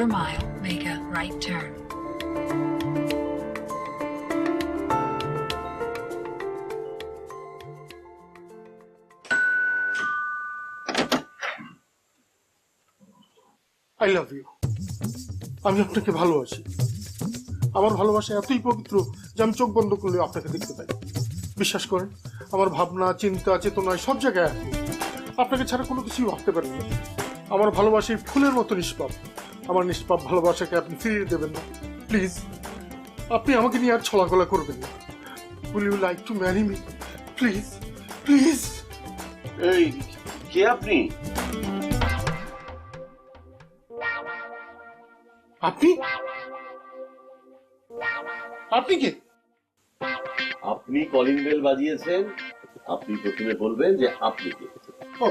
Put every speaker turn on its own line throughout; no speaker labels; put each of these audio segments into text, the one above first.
mile, make a right turn.
I love you. আমি আপনাকে ভালোবাসি। আমার ভালোবাসা এতই পবিত্র যে আমি চোখ বন্ধ করলে আপনাকে দেখতে পাই। বিশ্বাস করেন, আমার ভাবনা, চিন্তা, চেতনায় সব জায়গায় আপনি। আপনাকে ছাড়া কোনো কিছুই ভাবতে পারি না। আমার ভালোবাসা ফুলের মতো নিষ্পাপ। আমার নিষ্পাপ ভালোবাসাকে আপনি ফিরিয়ে দেবেন না, প্লিজ। আপনি আমাকে নিয়ে আর ছলাকলা করবেন না। Will you like to marry me, please please?
এই কে আপনি?
আপনি আপনি কে?
আপনি কলিং বেল বাজিয়েছেন, আপনি প্রথমে বলবেন যে আপনি কে।
ও,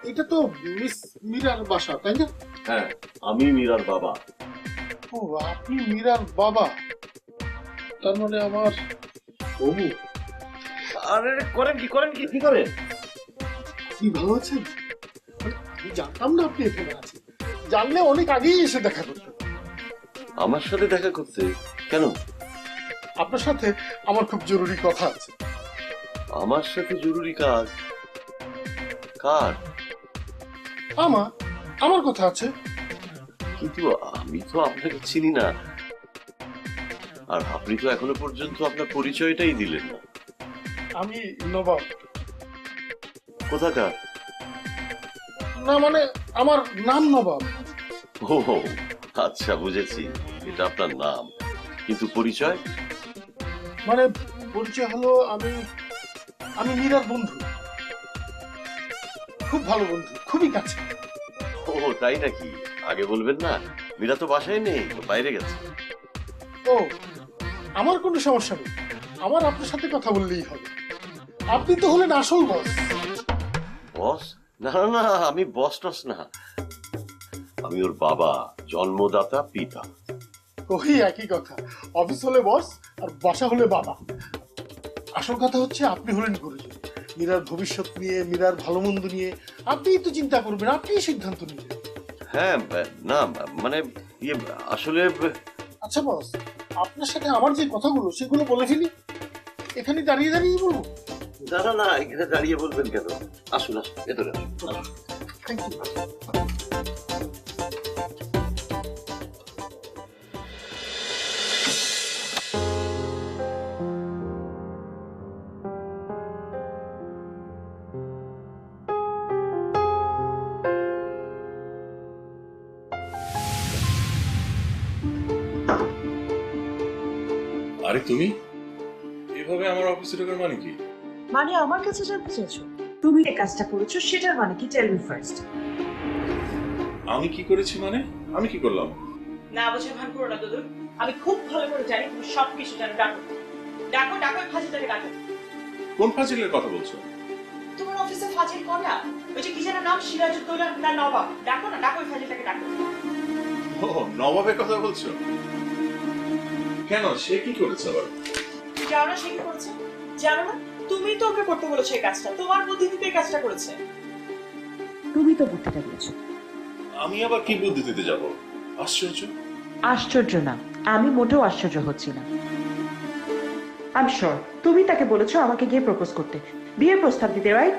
এটা তো মিস মীরার বাসা, তাই না?
হ্যাঁ, আমি মীরার বাবা।
ও, আপনি মীরার বাবা। তার মানে আমার বউ।
আরে করেন কি কি করেন?
আপনি ভালো আছেন? আমি জানতাম না আপনি এখানে আছেন। জানলে অনেক আগেই এসে দেখা করতেন।
আমার সাথে দেখা করতে? কেন?
আপনার সাথে আমার খুব জরুরি কথা আছে।
আমার সাথে জরুরি কাজ? কার?
আমার কথা আছে।
কিন্তু আমি তো আপনাকে চিনি না, আর আপনি তো এখনো পর্যন্ত আপনার পরিচয়টাই দিলেন না।
আমি নবাব।
কোথাকার?
না মানে আমার নাম নবাব।
ও আচ্ছা, বুঝেছি, এটা আপনার নাম, কিন্তু পরিচয়?
মানে পরিচয় হলো আমি মীরার বন্ধু, খুব ভালো বন্ধু, খুবই কাছে।
ও তাই নাকি? আগে বলবেন না? মীরা তো বাসায় নেই, বাইরে গেছে।
ও, আমার কোনো সমস্যা নেই। আমার আপনার সাথে কথা বললেই হবে। আপনি তো হলেন আসল বস।
বস? না না, আমি বস টস না, আমি ওর বাবা, জন্মদাতা পিতা।
ওই একই কথা। অফিস হলে বস আর বাসা হলে বাবা। আসল কথা হচ্ছে আপনি হলেন গুরুজন। মীরার ভবিষ্যৎ নিয়ে, মীরার ভালো মন্দ নিয়ে আপনিই তো চিন্তা করবেন, আপনিই সিদ্ধান্ত নেবেন।
হ্যাঁ, না মানে ইয়ে আসলে।
আচ্ছা বস, আপনার সাথে আমার যে কথাগুলো সেগুলো বলে ফেলি, এখানে দাঁড়িয়ে দাঁড়িয়ে বলবো?
না না না, এখানে দাঁড়িয়ে বলবেন কেন? আসুন আসুন, ভেতরে আসুন।
Thank you.
আরে তুমি এভাবে আমার অফিসে ঢোকার মানে কি?
মানে আমার কাছে জানতে চাইছো তুমি এই কাজটা করেছো, সেটার মানে কি? Tell me first.
আমি কি করেছি মানে? আমি কি করলাম?
না বুঝে ভান করো না দুদুল, আমি খুব ভালো করে জানি তুমি সব কিছু জানো। ডাকো ডাকো ডাকো, ফাজিলটাকে ডাকো।
কোন ফাজিলের কথা বলছো?
তোমার অফিসে ফাজিল করা, ওই যে কি যেন নাম, সিরাজউদ্দৌলা না নবাব। ডাকো না, ডাকো ওই ফাজিলটাকে ডাকো।
ও, নবাবের কথা বলছো? কেন, সে কি করেছে আবার?
জানো না সে কি করেছে? জানো না? তুমি তো ওকে করতে বলেছো এই কাজটা, তোমার বুদ্ধিতে এই কাজটা করেছে। তুমি তো বুদ্ধিটা দিয়েছো।
আমি আবার কি বুদ্ধি দিতে যাব? আশ্চর্য।
আশ্চর্য না, আমি মোটেও আশ্চর্য হচ্ছি না। আই এম শিওর তুমি তাকে বলেছো আমাকে গিয়ে প্রপোজ করতে, বিয়ের প্রস্তাব দিতে, রাইট?